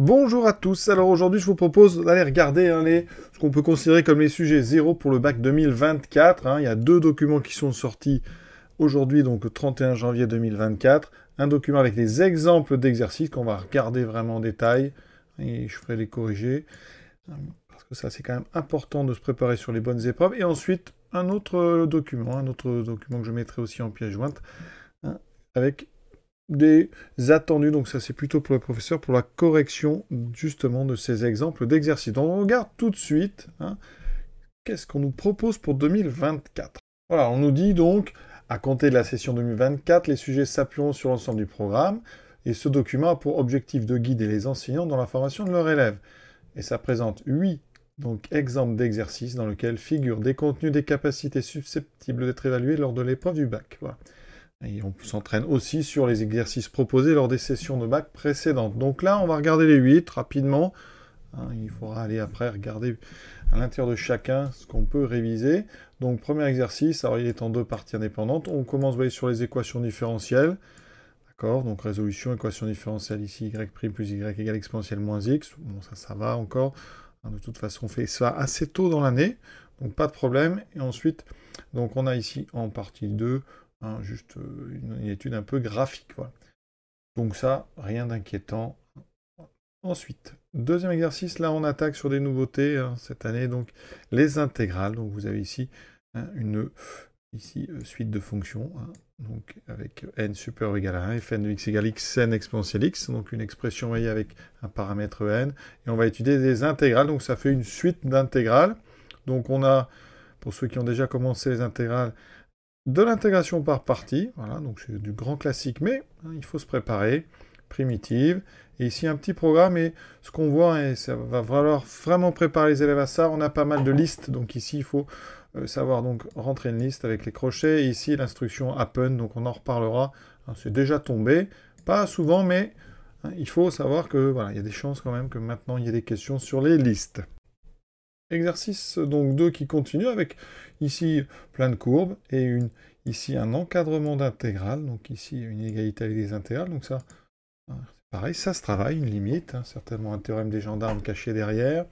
Bonjour à tous, alors aujourd'hui je vous propose d'aller regarder ce qu'on peut considérer comme les sujets zéro pour le bac 2024. Il y a deux documents qui sont sortis aujourd'hui, donc le 31 janvier 2024. Un document avec des exemples d'exercices qu'on va regarder vraiment en détail, et je ferai les corriger, parce que ça c'est quand même important de se préparer sur les bonnes épreuves. Et ensuite un autre document que je mettrai aussi en pièce jointe, avec des attendus, donc ça c'est plutôt pour le professeur, pour la correction justement de ces exemples d'exercices. Donc on regarde tout de suite, qu'est-ce qu'on nous propose pour 2024. Voilà, on nous dit donc, à compter de la session 2024, les sujets s'appuieront sur l'ensemble du programme, et ce document a pour objectif de guider les enseignants dans la formation de leurs élèves. Et ça présente 8 exemples d'exercices dans lesquels figurent des contenus, des capacités susceptibles d'être évaluées lors de l'épreuve du bac. Voilà. Et on s'entraîne aussi sur les exercices proposés lors des sessions de bac précédentes. Donc là, on va regarder les 8 rapidement. Il faudra aller après regarder à l'intérieur de chacun ce qu'on peut réviser. Donc premier exercice, alors il est en deux parties indépendantes. On commence, vous voyez, sur les équations différentielles. D'accord, donc résolution, équation différentielle ici, y' plus y égale exponentielle moins x. Bon, ça va encore. De toute façon, on fait ça assez tôt dans l'année, donc pas de problème. Et ensuite, donc on a ici en partie 2, juste une étude un peu graphique. Voilà. Donc ça, rien d'inquiétant. Ensuite, deuxième exercice, là on attaque sur des nouveautés cette année, donc les intégrales. Donc vous avez ici une suite de fonctions, donc avec n supérieur ou égal à 1, fn de x égale xn exponentielle x, donc une expression voyez, avec un paramètre n, et on va étudier des intégrales, donc ça fait une suite d'intégrales. Donc on a, pour ceux qui ont déjà commencé les intégrales, de l'intégration par partie, voilà, donc c'est du grand classique, mais il faut se préparer, primitive, et ici un petit programme, et ce qu'on voit, et ça va falloir vraiment préparer les élèves à ça, on a pas mal de listes, donc ici il faut savoir donc rentrer une liste avec les crochets, et ici l'instruction happen, donc on en reparlera, c'est déjà tombé, pas souvent, mais il faut savoir que voilà, il y a des chances quand même que maintenant il y ait des questions sur les listes. Exercice donc 2 qui continue avec ici plein de courbes et ici un encadrement d'intégrales, donc ici une égalité avec des intégrales, donc ça, c'est pareil, ça se travaille, une limite, certainement un théorème des gendarmes caché derrière.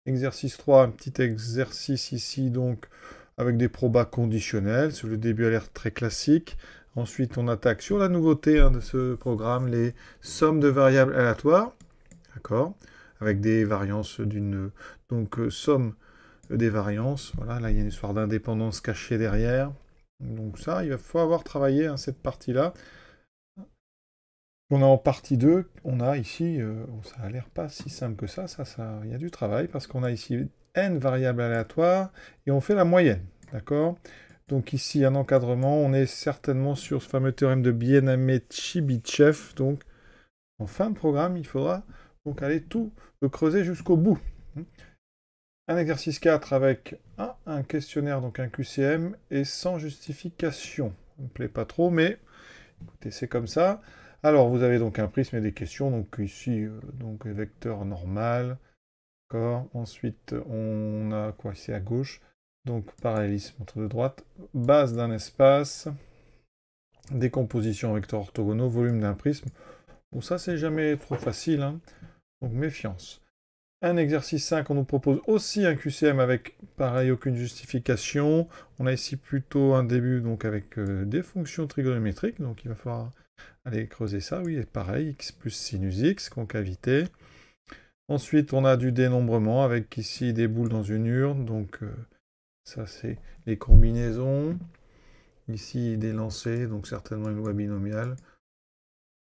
Exercice 3, un petit exercice ici donc avec des probas conditionnels, sur le début a l'air très classique. Ensuite on attaque sur la nouveauté de ce programme, les sommes de variables aléatoires, d'accord, avec des variances donc somme des variances. Voilà, là il y a une histoire d'indépendance cachée derrière. Donc ça, il faut avoir travaillé cette partie-là. On a en partie 2, on a ici, ça a l'air pas si simple que ça, il y a du travail, parce qu'on a ici n variables aléatoires, et on fait la moyenne, d'accord? Donc ici, un encadrement, on est certainement sur ce fameux théorème de Bienaimé-Chibyshev, donc en fin de programme, il faudra donc aller tout creuser jusqu'au bout. Un exercice 4 avec un questionnaire, donc un QCM, et sans justification. Ça ne me plaît pas trop, mais écoutez, c'est comme ça. Alors, vous avez donc un prisme et des questions, donc ici, donc vecteur normal, d'accord. Ensuite, on a quoi ici à gauche? Donc, parallélisme entre deux droites, base d'un espace, décomposition en vecteurs orthogonaux, volume d'un prisme. Bon, ça, c'est jamais trop facile, donc méfiance. Un exercice 5, on nous propose aussi un QCM avec, pareil, aucune justification. On a ici plutôt un début donc avec des fonctions trigonométriques, donc il va falloir aller creuser ça. Oui, et pareil, x plus sinus x, concavité. Ensuite, on a du dénombrement avec ici des boules dans une urne, donc ça c'est les combinaisons. Ici, des lancers, donc certainement une loi binomiale.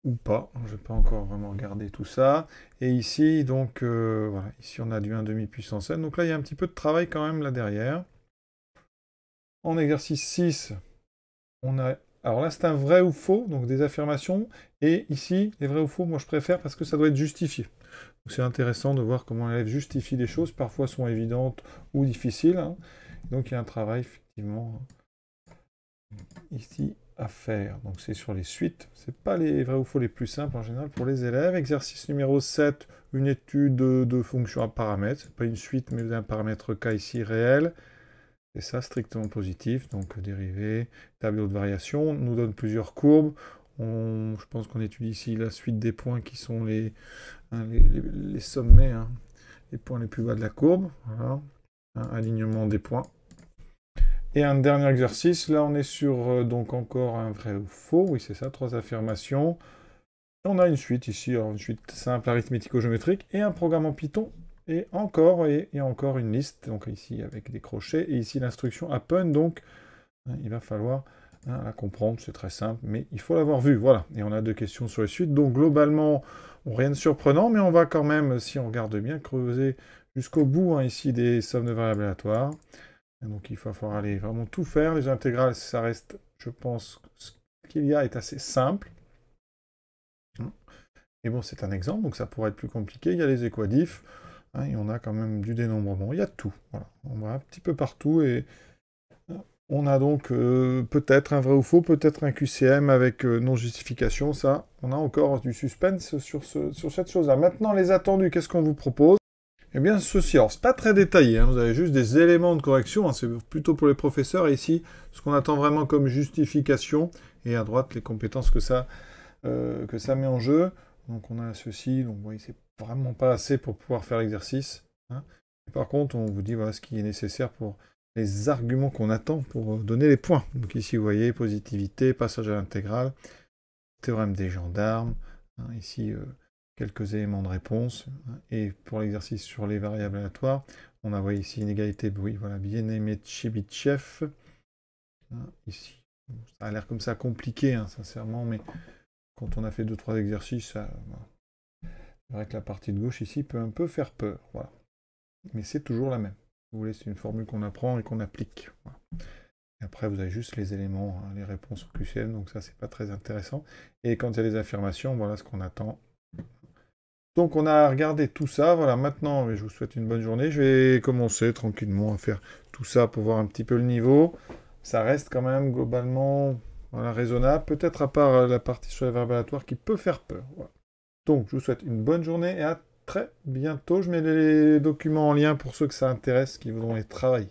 Ou pas, je n'ai pas encore vraiment regardé tout ça. Et ici, donc, voilà, ici on a du 1,5 puissance n. Donc là, il y a un petit peu de travail quand même là derrière. En exercice 6, on a... Alors là, c'est un vrai ou faux, donc des affirmations. Et ici, les vrais ou faux, moi je préfère parce que ça doit être justifié. C'est intéressant de voir comment l'élève justifie les choses, parfois sont évidentes ou difficiles. Donc il y a un travail, effectivement, ici, à faire. Donc c'est sur les suites. C'est pas les vrais ou faux les plus simples en général pour les élèves. Exercice numéro 7, une étude de fonctions à paramètres. C'est pas une suite, mais un paramètre K ici réel. Et ça, strictement positif. Donc dérivé, tableau de variation, nous donne plusieurs courbes. Je pense qu'on étudie ici la suite des points qui sont les sommets, hein, les points les plus bas de la courbe. Voilà. Alignement des points. Et un dernier exercice, là on est sur donc encore un vrai ou faux, oui c'est ça, 3 affirmations. On a une suite ici, alors une suite simple arithmético-géométrique, et un programme en Python, et encore une liste, donc ici avec des crochets, et ici l'instruction happen, donc il va falloir la comprendre, c'est très simple, mais il faut l'avoir vu, voilà. Et on a 2 questions sur les suites, donc globalement, rien de surprenant, mais on va quand même, si on regarde bien, creuser jusqu'au bout, hein, ici, des sommes de variables aléatoires. Et donc il va falloir aller vraiment tout faire. Les intégrales, ça reste, je pense, ce qu'il y a est assez simple. Et bon, c'est un exemple, donc ça pourrait être plus compliqué. Il y a les équadifs, hein, et on a quand même du dénombrement. Il y a tout. Voilà. On va un petit peu partout et on a donc peut-être un vrai ou faux, peut-être un QCM avec non-justification. Ça, on a encore du suspense sur cette chose-là. Maintenant, les attendus, qu'est-ce qu'on vous propose? Eh bien, ceci, alors c'est pas très détaillé, hein, vous avez juste des éléments de correction, hein, c'est plutôt pour les professeurs, et ici, ce qu'on attend vraiment comme justification, et à droite, les compétences que ça met en jeu. Donc on a ceci, donc vous voyez, c'est vraiment pas assez pour pouvoir faire l'exercice. Hein. Par contre, on vous dit voilà ce qui est nécessaire pour les arguments qu'on attend pour donner les points. Donc ici, vous voyez, positivité, passage à l'intégrale, théorème des gendarmes, hein, ici... quelques éléments de réponse. Et pour l'exercice sur les variables aléatoires, on a voyé ici une égalité, oui, voilà, bien-aimé Tchibitchev. Ici, ça a l'air comme ça compliqué, hein, sincèrement, mais quand on a fait 2-3 exercices, c'est vrai que la partie de gauche ici peut un peu faire peur. Voilà. Mais c'est toujours la même. Vous voulez, c'est une formule qu'on apprend et qu'on applique. Voilà. Et après, vous avez juste les éléments, hein, les réponses au QCM, donc ça, c'est pas très intéressant. Et quand il y a des affirmations, voilà ce qu'on attend. Donc on a regardé tout ça, voilà, maintenant je vous souhaite une bonne journée, je vais commencer tranquillement à faire tout ça pour voir un petit peu le niveau. Ça reste quand même globalement voilà, raisonnable, peut-être à part la partie sur les verbes aléatoires qui peut faire peur. Voilà. Donc je vous souhaite une bonne journée et à très bientôt. Je mets les documents en lien pour ceux que ça intéresse, qui voudront les travailler.